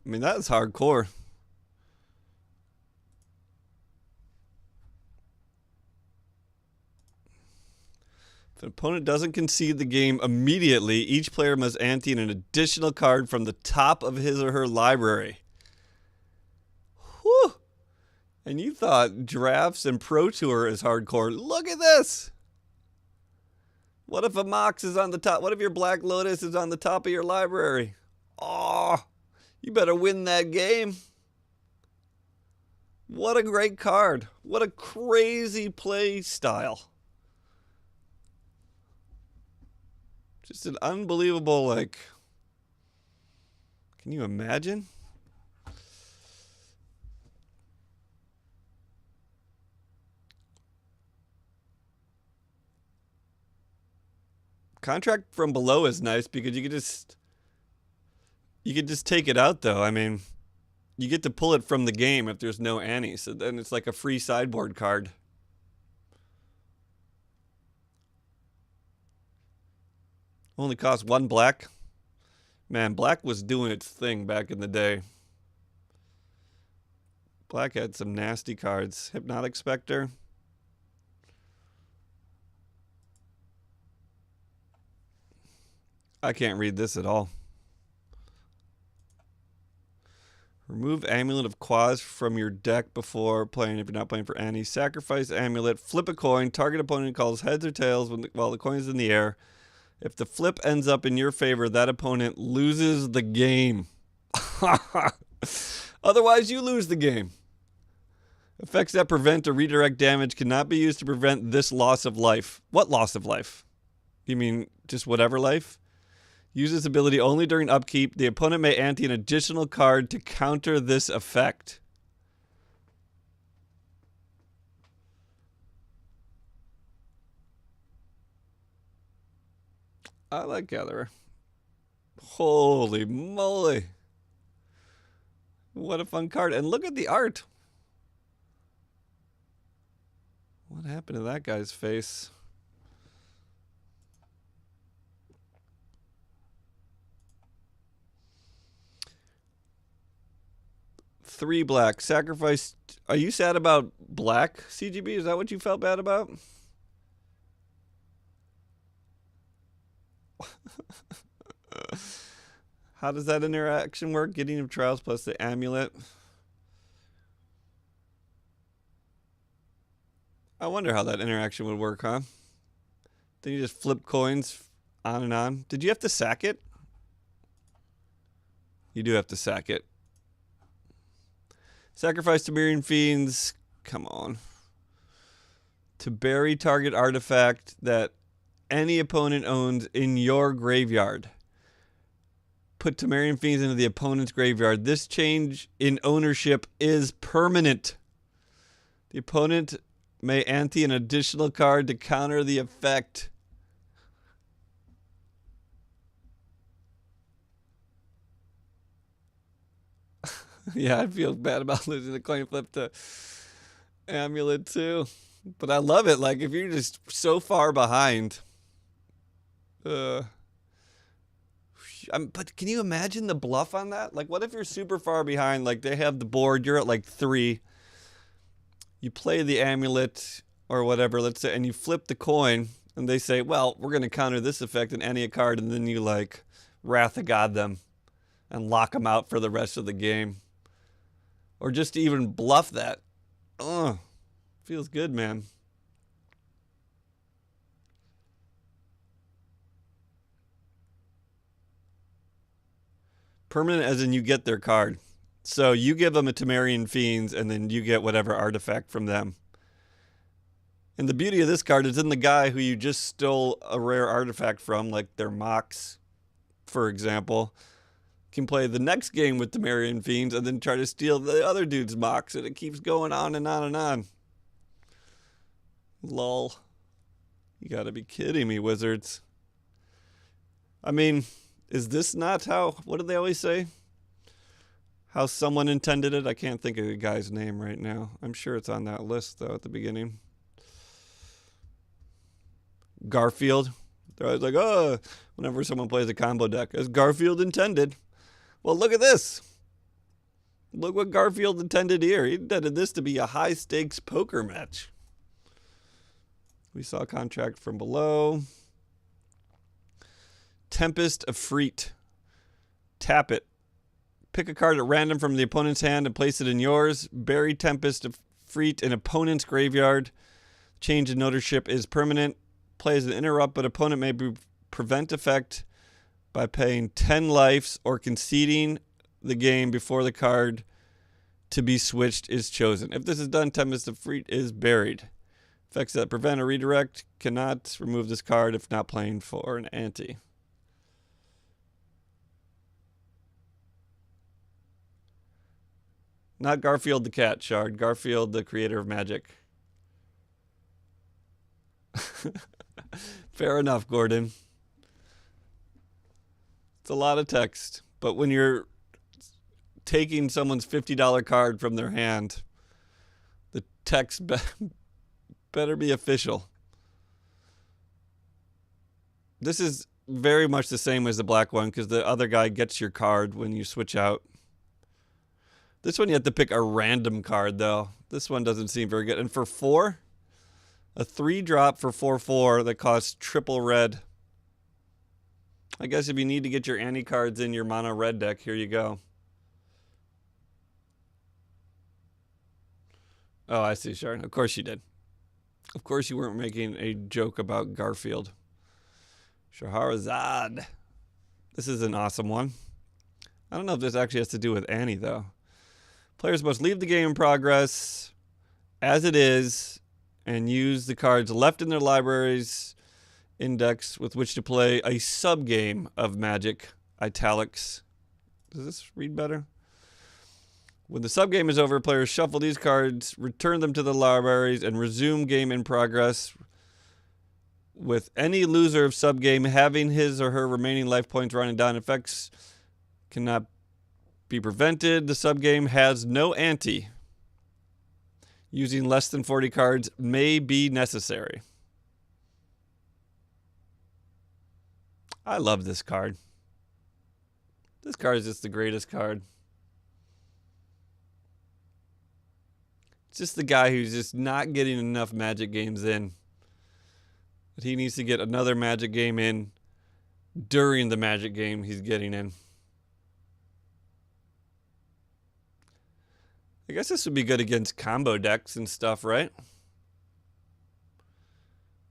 I mean, that is hardcore. If an opponent doesn't concede the game immediately, each player must ante an additional card from the top of his or her library. Whew! And you thought drafts and Pro Tour is hardcore. Look at this! What if a Mox is on the top? What if your Black Lotus is on the top of your library? Oh, you better win that game. What a great card. What a crazy play style. Just an unbelievable, like, can you imagine? Contract from below is nice because you could just take it out though. I mean, you get to pull it from the game if there's no ante, so then it's like a free sideboard card. Only costs 1 black. Man, black was doing its thing back in the day. Black had some nasty cards. Hypnotic Spectre. I can't read this at all. Remove Amulet of Quaz from your deck before playing if you're not playing for ante. Sacrifice Amulet. Flip a coin. Target opponent calls heads or tails while the coin is in the air. If the flip ends up in your favor, that opponent loses the game. Otherwise, you lose the game. Effects that prevent or redirect damage cannot be used to prevent this loss of life. What loss of life? You mean just whatever life? Use this ability only during upkeep. The opponent may ante an additional card to counter this effect. I like Gatherer. Holy moly. What a fun card. And look at the art. What happened to that guy's face? Three black. Sacrifice. Are you sad about black, CGB? Is that what you felt bad about? How does that interaction work? Getting of Trials plus the amulet. I wonder how that interaction would work, huh? Then you just flip coins on and on. Did you have to sack it? You do have to sack it. Sacrifice Temerian Fiends. Come on. To bury target artifact that any opponent owns in your graveyard. Put Temerian Fiends into the opponent's graveyard. This change in ownership is permanent. The opponent may ante an additional card to counter the effect. Yeah, I feel bad about losing the coin flip to Amulet too. But I love it. Like, if you're just so far behind. But can you imagine the bluff on that? Like, what if you're super far behind? Like, they have the board. You're at, like, 3. You play the amulet or whatever, let's say, and you flip the coin. And they say, well, we're going to counter this effect and any card. And then you, like, Wrath of God them and lock them out for the rest of the game. Or just to even bluff that. Ugh. Feels good, man. Permanent as in you get their card. So you give them a Temerian Fiends and then you get whatever artifact from them. And the beauty of this card is in the guy who you just stole a rare artifact from, like their Mox, for example, can play the next game with Temerian Fiends and then try to steal the other dude's Mox, and it keeps going on and on and on. Lol. You gotta be kidding me, Wizards. I mean, is this not how, what do they always say? How someone intended it? I can't think of the guy's name right now. I'm sure it's on that list, though, at the beginning. Garfield. They're always like, oh, whenever someone plays a combo deck, as Garfield intended. Well, look at this. Look what Garfield intended here. He intended this to be a high-stakes poker match. We saw contract from below. Tempest of Freet. Tap it. Pick a card at random from the opponent's hand and place it in yours. Bury Tempest of Freet in opponent's graveyard. Change in ownership is permanent. Play as an interrupt, but opponent may prevent effect by paying 10 lives or conceding the game before the card to be switched is chosen. If this is done, Tempest of Freet is buried. Effects that prevent a redirect cannot remove this card if not playing for an ante. Not Garfield the cat, Shard. Garfield, the creator of magic. Fair enough, Gordon. It's a lot of text. But when you're taking someone's $50 card from their hand, the text better be official. This is very much the same as the black one because the other guy gets your card when you switch out. This one you have to pick a random card, though. This one doesn't seem very good. And for 4, a 3-drop for 4/4 that costs triple red. I guess if you need to get your ante cards in your mono red deck, here you go. Oh, I see, Sharon. Of course you did. Of course you weren't making a joke about Garfield. Shahrazad. This is an awesome one. I don't know if this actually has to do with Annie, though. Players must leave the game in progress as it is and use the cards left in their library's index with which to play a sub-game of Magic. Italics. Does this read better? When the sub-game is over, players shuffle these cards, return them to the libraries, and resume game in progress, with any loser of sub-game having his or her remaining life points running down. Effects cannot be prevented. The sub-game has no ante. Using less than 40 cards may be necessary. I love this card. This card is just the greatest card. It's just the guy who's just not getting enough Magic games in. But he needs to get another Magic game in during the Magic game he's getting in. I guess this would be good against combo decks and stuff, right?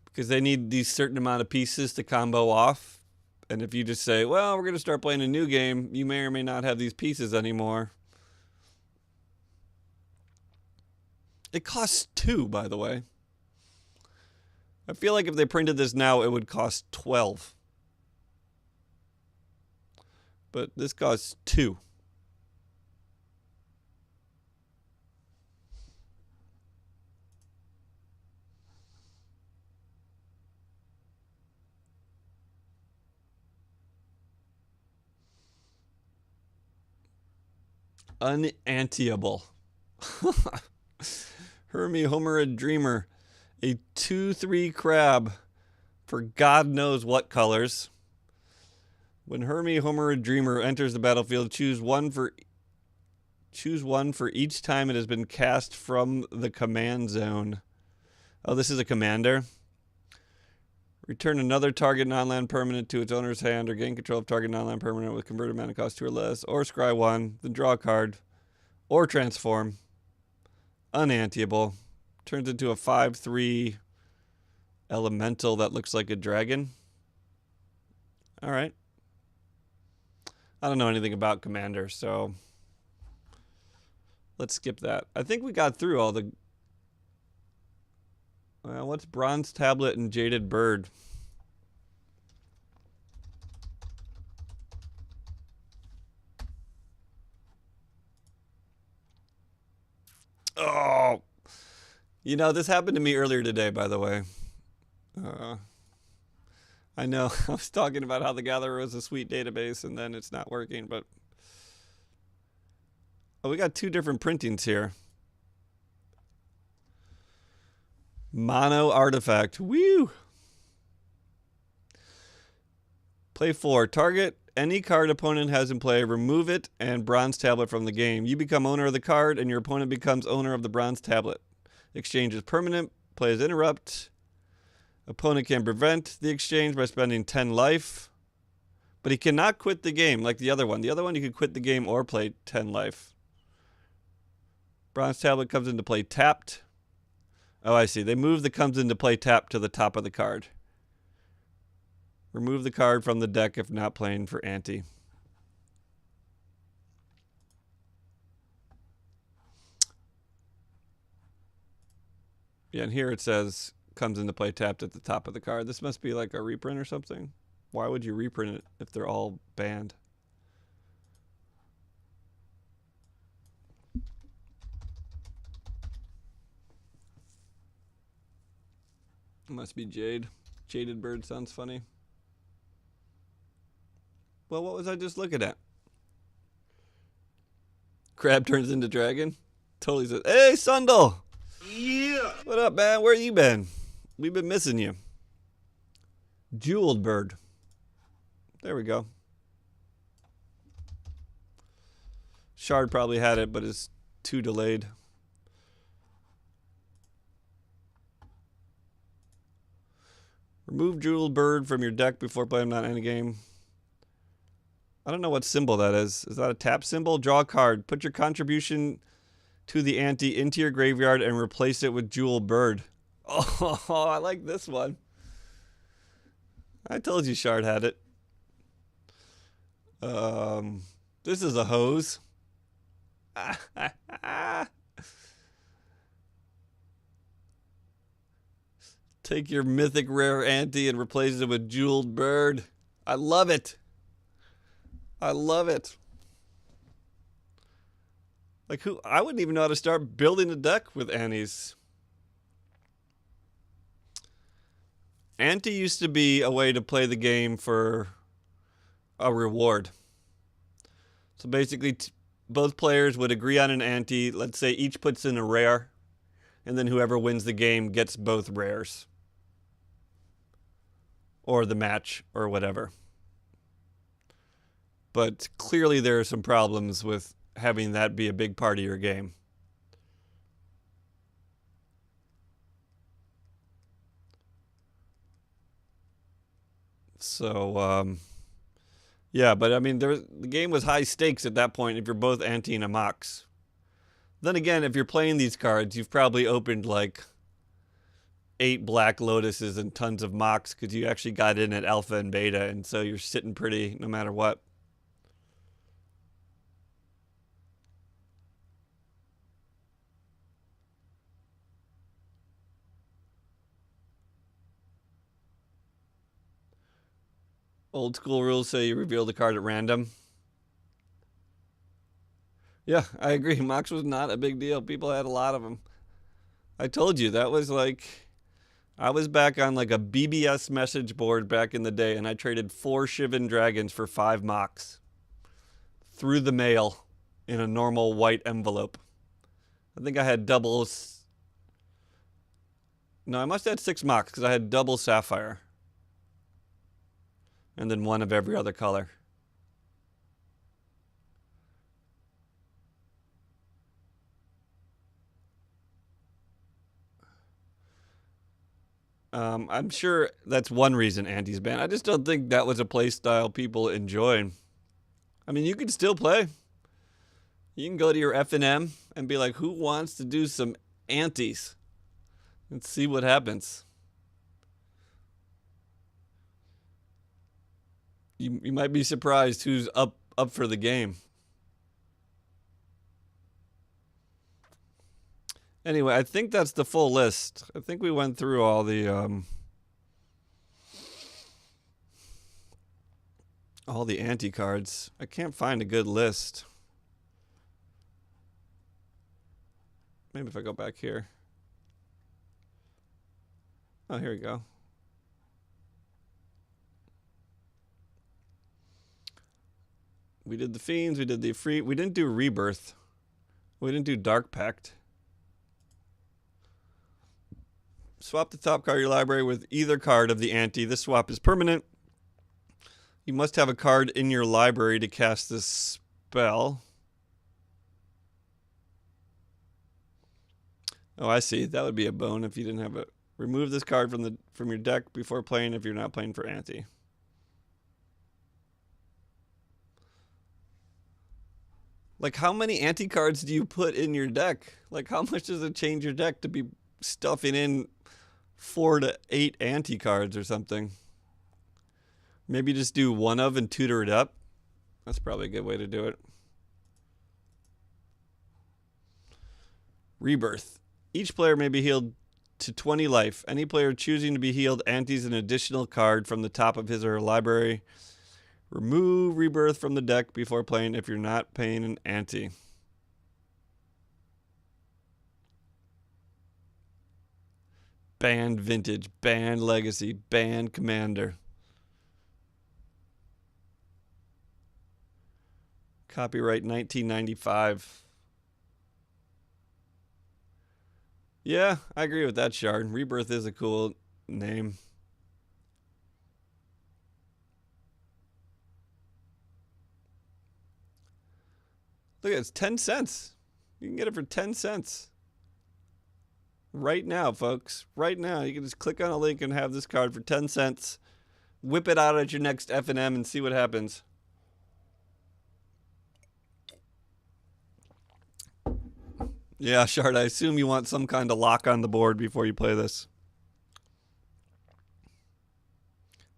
Because they need these certain amount of pieces to combo off. And if you just say, well, we're going to start playing a new game, you may or may not have these pieces anymore. It costs 2, by the way. I feel like if they printed this now, it would cost 12. But this costs 2. Unanteable. Hermie Homerid Dreamer. A 2/3 crab for God knows what colors. When Hermie Homerid Dreamer enters the battlefield, choose one for each time it has been cast from the command zone. Oh, this is a commander. Return another target non-land permanent to its owner's hand, or gain control of target non-land permanent with converted mana cost 2 or less, or scry 1, then draw a card, or transform. Unanteable. Turns into a 5/3 elemental that looks like a dragon. All right. I don't know anything about commander, so let's skip that. I think we got through all the... what's Bronze Tablet and Jaded Bird? Oh! You know, this happened to me earlier today, by the way. I know, I was talking about how the Gatherer was a sweet database, and then it's not working, but... Oh, we got 2 different printings here. Mono artifact. Woo! Play 4. Target any card opponent has in play, remove it and bronze tablet from the game. You become owner of the card, and your opponent becomes owner of the bronze tablet. Exchange is permanent. Play is interrupt. Opponent can prevent the exchange by spending 10 life. But he cannot quit the game like the other one. The other one, you could quit the game or play 10 life. Bronze tablet comes into play tapped. Oh, I see. They move the comes into play tapped to the top of the card. Remove the card from the deck if not playing for Ante. Yeah, and here it says comes into play tapped at the top of the card. This must be like a reprint or something. Why would you reprint it if they're all banned? It must be Jade. Jaded bird sounds funny. Well, what was I just looking at? Crab turns into dragon? Totally says, hey, Sundal! Yeah! What up, man? Where you been? We've been missing you. Jeweled bird. There we go. Shard probably had it, but is too delayed. Remove Jeweled Bird from your deck before playing not any game. I don't know what symbol that is. Is that a tap symbol? Draw a card. Put your contribution to the ante into your graveyard and replace it with Jeweled Bird. Oh, I like this one. I told you Shard had it. This is a hose. Take your mythic rare Ante and replace it with Jeweled Bird. I love it. I love it. Like who? I wouldn't even know how to start building a deck with Antes. Ante used to be a way to play the game for a reward. So basically, both players would agree on an ante. Let's say each puts in a rare, and then whoever wins the game gets both rares. Or the match, or whatever. But clearly there are some problems with having that be a big part of your game. So, yeah, but I mean, the game was high stakes at that point if you're both ante and a mox. Then again, if you're playing these cards, you've probably opened like 8 Black Lotuses and tons of mox because you actually got in at alpha and beta, and so you're sitting pretty no matter what. Old school rules say you reveal the card at random. Yeah, I agree. Mox was not a big deal. People had a lot of them. I told you, that was like... I was back on like a BBS message board back in the day, and I traded 4 Shivan Dragons for 5 Mox. Through the mail in a normal white envelope. I think I had doubles... No, I must have had 6 Mox because I had double Sapphire. And then 1 of every other color. I'm sure that's one reason Ante's banned. I just don't think that was a play style people enjoy. I mean, you can still play. You can go to your F&M and be like, who wants to do some Antes? Let's see what happens. You might be surprised who's up for the game. Anyway, I think that's the full list. I think we went through all the ante cards. I can't find a good list. Maybe if I go back here. Oh, here we go. We did the Fiends, we did the Free. We didn't do Rebirth. We didn't do Dark Pact. Swap the top card of your library with either card of the ante. This swap is permanent. You must have a card in your library to cast this spell. Oh, I see. That would be a bone if you didn't have it. Remove this card from your deck before playing if you're not playing for Ante. Like, how many Ante cards do you put in your deck? Like, how much does it change your deck to be stuffing in 4 to 8 Ante cards or something? Maybe just do one of and tutor it up. That's probably a good way to do it. Rebirth. Each player may be healed to 20 life. Any player choosing to be healed antes an additional card from the top of his or her library. Remove Rebirth from the deck before playing if you're not paying an ante. Banned Vintage, banned Legacy, banned Commander. Copyright 1995. Yeah, I agree with that, Shard. Rebirth is a cool name. Look, it's 10 cents. You can get it for 10 cents. Right now, folks. Right now. You can just click on a link and have this card for 10 cents. Whip it out at your next F&M and see what happens. Yeah, Shard, I assume you want some kind of lock on the board before you play this.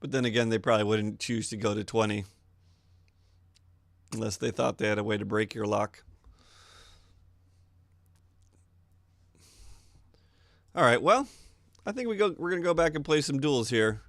But then again, they probably wouldn't choose to go to 20. Unless they thought they had a way to break your lock. All right, well, I think we're going to go back and play some duels here.